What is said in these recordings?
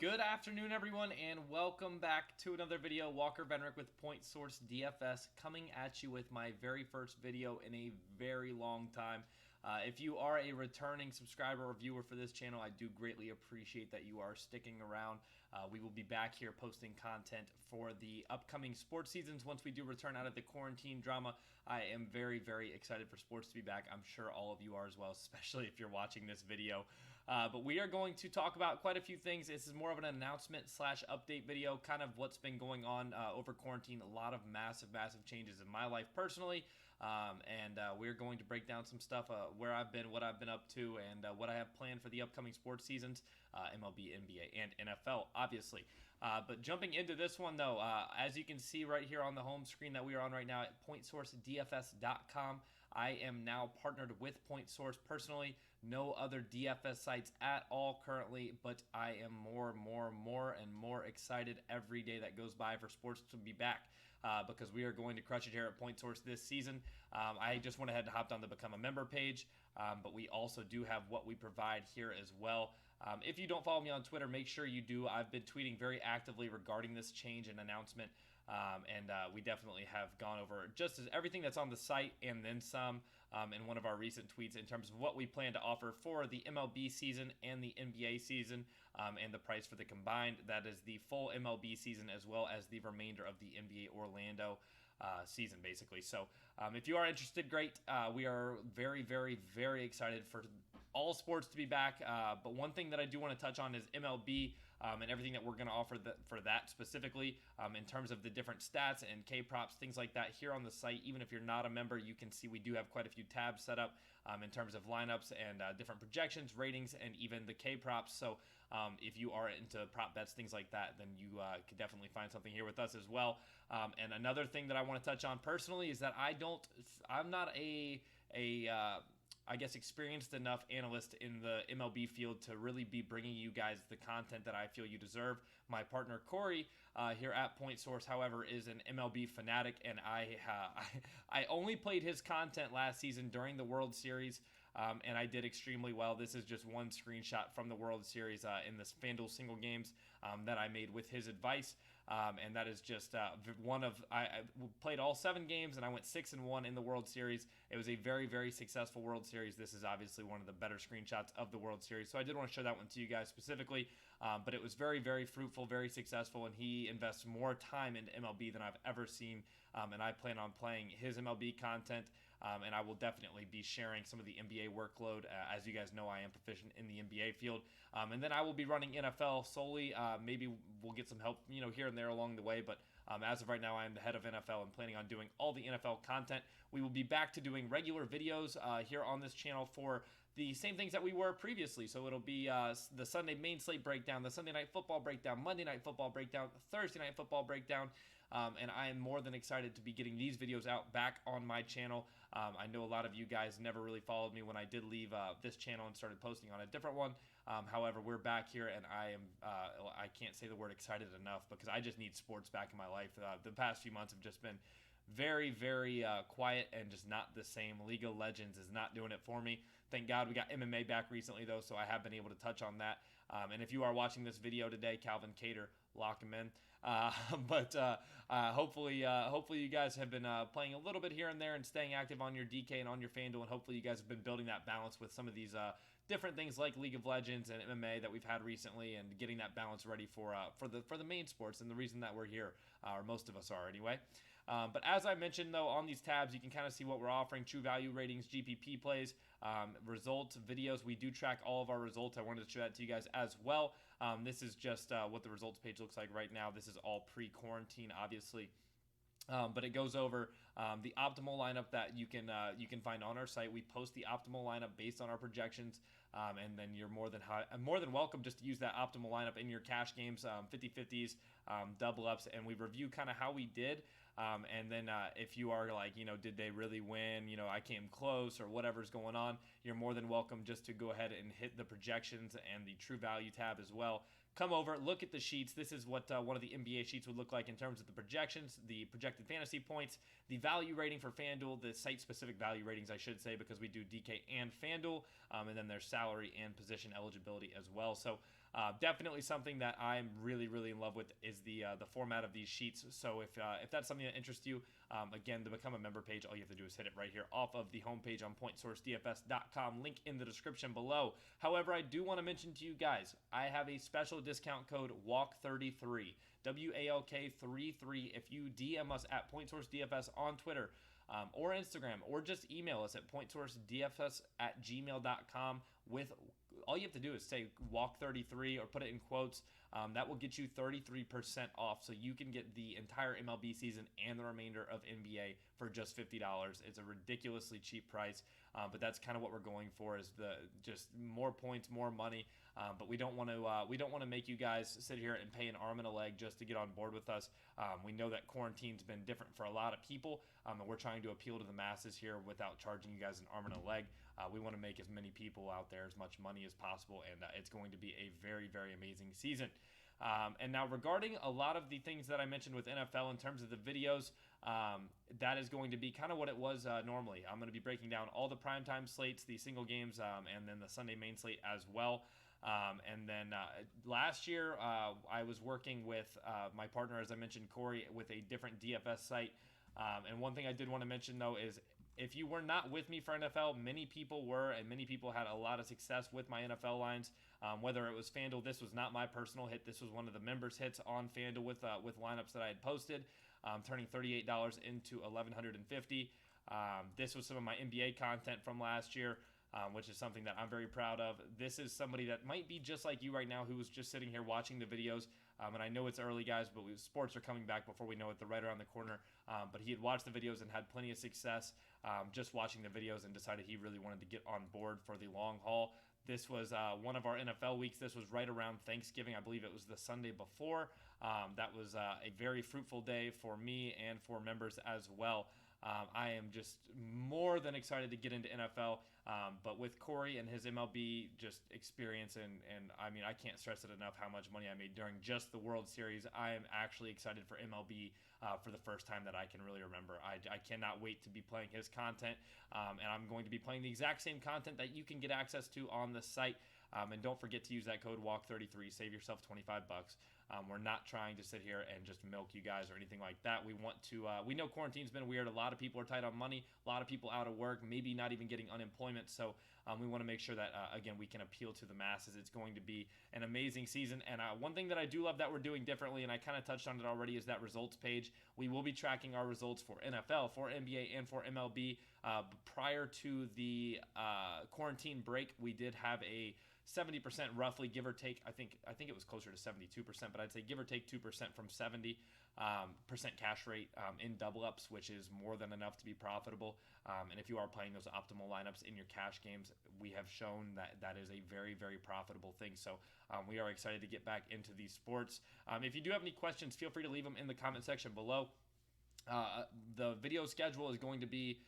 Good afternoon, everyone, and welcome back to another video. Walker Benrick with Point Source DFS coming at you with my very first video in a very long time. If you are a returning subscriber or viewer for this channel, I do greatly appreciate that you are sticking around. We will be back here posting content for the upcoming sports seasons once we do return out of the quarantine drama. I am very, very excited for sports to be back. I'm sure all of you are as well, especially if you're watching this video. But we are going to talk about quite a few things. This is more of an announcement slash update video, kind of what's been going on over quarantine. A lot of massive changes in my life personally. We're going to break down some stuff, where I've been, what I've been up to, and what I have planned for the upcoming sports seasons, MLB, NBA, and NFL, obviously. But jumping into this one, though, as you can see right here on the home screen that we are on right now at PointSourceDFS.com, I am now partnered with Point Source personally. No other DFS sites at all currently, but I am more and more excited every day that goes by for sports to be back. Because we are going to crush it here at Point Source this season. I just went ahead and hopped on the Become a Member page, but we also do have what we provide here as well. If you don't follow me on Twitter, make sure you do. I've been tweeting very actively regarding this change and announcement, we definitely have gone over just as everything that's on the site and then some in one of our recent tweets in terms of what we plan to offer for the MLB season and the NBA season, and the price for the combined. That is the full MLB season as well as the remainder of the NBA Orlando season, basically. So if you are interested, great. We are very excited for all sports to be back. But one thing that I do want to touch on is MLB and everything that we're going to offer for that specifically, in terms of the different stats and K-props, things like that here on the site. Even if you're not a member, you can see we do have quite a few tabs set up in terms of lineups and different projections, ratings, and even the K-props. So if you are into prop bets, things like that, then you could definitely find something here with us as well. And another thing that I want to touch on personally is that I'm not I guess experienced enough analyst in the MLB field to really be bringing you guys the content that I feel you deserve. My partner Corey here at Point Source, however, is an MLB fanatic, and I only played his content last season during the World Series. And I did extremely well. This is just one screenshot from the World Series in this FanDuel single games that I made with his advice. And that is just I played all 7 games and I went 6-1 in the World Series. It was a very successful World Series. This is obviously one of the better screenshots of the World Series. So I did want to show that one to you guys specifically. But it was very fruitful, very successful, and he invests more time into MLB than I've ever seen. And I plan on playing his MLB content. And I will definitely be sharing some of the NBA workload. As you guys know, I am proficient in the NBA field. And then I will be running NFL solely. Maybe we'll get some help, here and there along the way. But as of right now, I am the head of NFL and planning on doing all the NFL content. We will be back to doing regular videos here on this channel for the same things that we were previously. So it'll be the Sunday main slate breakdown, the Sunday night football breakdown, Monday night football breakdown, Thursday night football breakdown. And I am more than excited to be getting these videos out back on my channel. I know a lot of you guys never really followed me when I did leave this channel and started posting on a different one. However, we're back here, and I can't say the word excited enough because I just need sports back in my life. The past few months have just been very quiet and just not the same. League of Legends is not doing it for me. Thank God we got MMA back recently, though, so I have been able to touch on that. And if you are watching this video today, Calvin Cater, lock him in. Hopefully you guys have been playing a little bit here and there and staying active on your DK and on your FanDuel, and hopefully you guys have been building that balance with some of these different things like League of Legends and MMA that we've had recently, and getting that balance ready for the main sports and the reason that we're here, or most of us are anyway. But as I mentioned, though, on these tabs, you can kind of see what we're offering: true value ratings, GPP plays, results, videos. We do track all of our results. I wanted to show that to you guys as well. This is just what the results page looks like right now. This is all pre-quarantine, obviously. But it goes over the optimal lineup that you can find on our site. We post the optimal lineup based on our projections, and then you're more than welcome just to use that optimal lineup in your cash games, 50-50s, double ups, and we review kind of how we did. And then if you are like, did they really win? I came close or whatever's going on, you're more than welcome just to go ahead and hit the projections and the true value tab as well. Come over, look at the sheets. This is what one of the NBA sheets would look like in terms of the projections, the projected fantasy points, the value rating for FanDuel, the site-specific value ratings, I should say, because we do DK and FanDuel, and then there's salary and position eligibility as well. So Definitely something that I'm really, really in love with is the format of these sheets. So if that's something that interests you, again, to become a member page, all you have to do is hit it right here off of the homepage on PointSourceDFS.com. Link in the description below. However, I do want to mention to you guys, I have a special discount code WALK33. WALK33. If you DM us at PointSourceDFS on Twitter, or Instagram, or just email us at pointsourcedfs@gmail.com with all you have to do is say walk33 or put it in quotes. That will get you 33% off, so you can get the entire MLB season and the remainder of NBA for just $50. It's a ridiculously cheap price, but that's kind of what we're going for, is the just more points, more money. But we don't want to make you guys sit here and pay an arm and a leg just to get on board with us. We know that quarantine's been different for a lot of people, and we're trying to appeal to the masses here without charging you guys an arm and a leg. We want to make as many people out there as much money as possible, and it's going to be a very, very amazing season. And now regarding a lot of the things that I mentioned with NFL in terms of the videos, that is going to be kind of what it was normally. I'm going to be breaking down all the primetime slates, the single games, and then the Sunday main slate as well. And then last year, I was working with my partner, as I mentioned, Corey, with a different DFS site. And one thing I did want to mention, though, is if you were not with me for NFL, many people were, and many people had a lot of success with my NFL lines. Whether it was FanDuel, this was not my personal hit. This was one of the members' hits on FanDuel with lineups that I had posted, turning $38 into $1,150. This was some of my NBA content from last year, which is something that I'm very proud of. This is somebody that might be just like you right now, who was just sitting here watching the videos. And I know it's early, guys, but sports are coming back before we know it. They're right around the corner. But he had watched the videos and had plenty of success just watching the videos, and decided he really wanted to get on board for the long haul. This was one of our NFL weeks. This was right around Thanksgiving. I believe it was the Sunday before. That was a very fruitful day for me and for members as well. I am just more than excited to get into NFL, but with Corey and his MLB just experience, and I mean, I can't stress it enough how much money I made during just the World Series. I am actually excited for MLB for the first time that I can really remember. I cannot wait to be playing his content, and I'm going to be playing the exact same content that you can get access to on the site. And don't forget to use that code WALK33. Save yourself $25. We're not trying to sit here and just milk you guys or anything like that. We want to. We know quarantine's been weird. A lot of people are tight on money. A lot of people out of work. Maybe not even getting unemployment. So we want to make sure that again, we can appeal to the masses. It's going to be an amazing season. And one thing that I do love that we're doing differently, and I kind of touched on it already, is that results page. We will be tracking our results for NFL, for NBA, and for MLB. Prior to the quarantine break, we did have a 70% roughly, give or take. I think it was closer to 72%, but I'd say give or take 2% from 70% cash rate in double ups, which is more than enough to be profitable. And if you are playing those optimal lineups in your cash games, we have shown that that is a very, very profitable thing. So we are excited to get back into these sports. If you do have any questions, feel free to leave them in the comment section below. The video schedule is going to be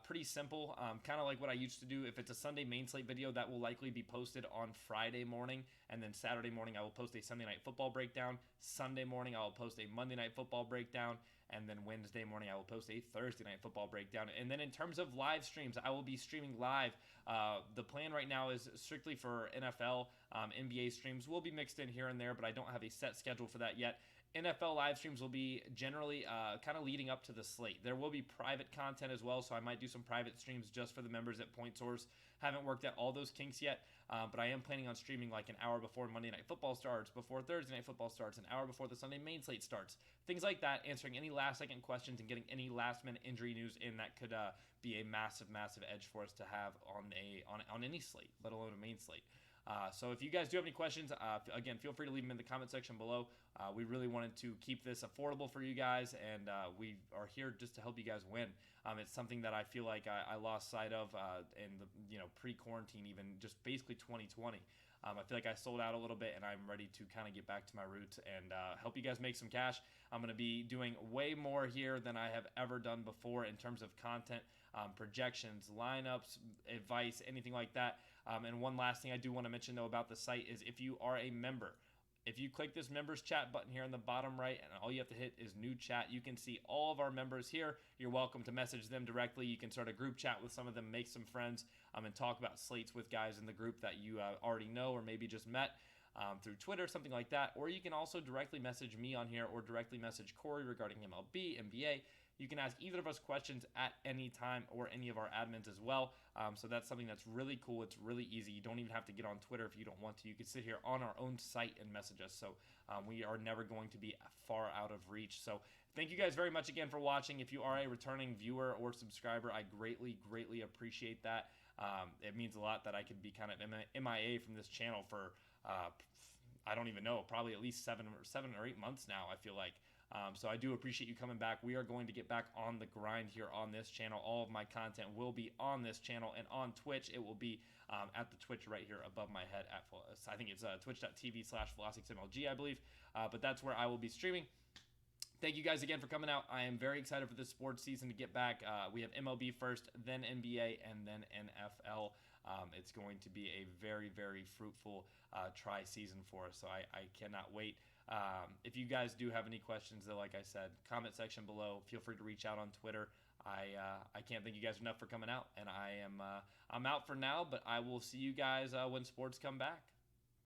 pretty simple, kind of like what I used to do. If it's a Sunday main slate video, that will likely be posted on Friday morning, and then Saturday morning I will post a Sunday night football breakdown. Sunday morning I will post a Monday night football breakdown, and then Wednesday morning I will post a Thursday night football breakdown. And then in terms of live streams, I will be streaming live. The plan right now is strictly for NFL. NBA streams will be mixed in here and there, but I don't have a set schedule for that yet. NFL live streams will be generally kind of leading up to the slate. There will be private content as well, so I might do some private streams just for the members at Point Source. Haven't worked out all those kinks yet, but I am planning on streaming like an hour before Monday Night Football starts, before Thursday Night Football starts, an hour before the Sunday main slate starts. Things like that, answering any last-second questions and getting any last-minute injury news in that could be a massive, massive edge for us to have on any slate, let alone a main slate. So if you guys do have any questions, again, feel free to leave them in the comment section below. We really wanted to keep this affordable for you guys, and we are here just to help you guys win. It's something that I feel like I lost sight of in the pre-quarantine, even just basically 2020. I feel like I sold out a little bit, and I'm ready to kind of get back to my roots and help you guys make some cash. I'm going to be doing way more here than I have ever done before in terms of content, projections, lineups, advice, anything like that. And one last thing I do want to mention, though, about the site is if you are a member, if you click this members chat button here in the bottom right, and all you have to hit is new chat, you can see all of our members here. You're welcome to message them directly. You can start a group chat with some of them, make some friends, and talk about slates with guys in the group that you already know or maybe just met. through Twitter, something like that. Or you can also directly message me on here or directly message Corey regarding MLB, NBA. You can ask either of us questions at any time or any of our admins as well. So that's something that's really cool. It's really easy. You don't even have to get on Twitter if you don't want to. You can sit here on our own site and message us. So we are never going to be far out of reach. So thank you guys very much again for watching. If you are a returning viewer or subscriber, I greatly appreciate that. It means a lot that I could be kind of MIA from this channel for, I don't even know, probably at least 7 or 8 months now, I feel like. So I do appreciate you coming back. We are going to get back on the grind here on this channel. All of my content will be on this channel, and on Twitch, it will be at the Twitch right here above my head. I think it's twitch.tv/VelocityXMLG, I believe. But that's where I will be streaming. Thank you guys again for coming out. I am very excited for this sports season to get back. We have MLB first, then NBA, and then NFL. It's going to be a very fruitful tri-season for us, so I cannot wait. If you guys do have any questions, though, like I said, comment section below. Feel free to reach out on Twitter. I can't thank you guys enough for coming out, and I'm out for now, but I will see you guys when sports come back.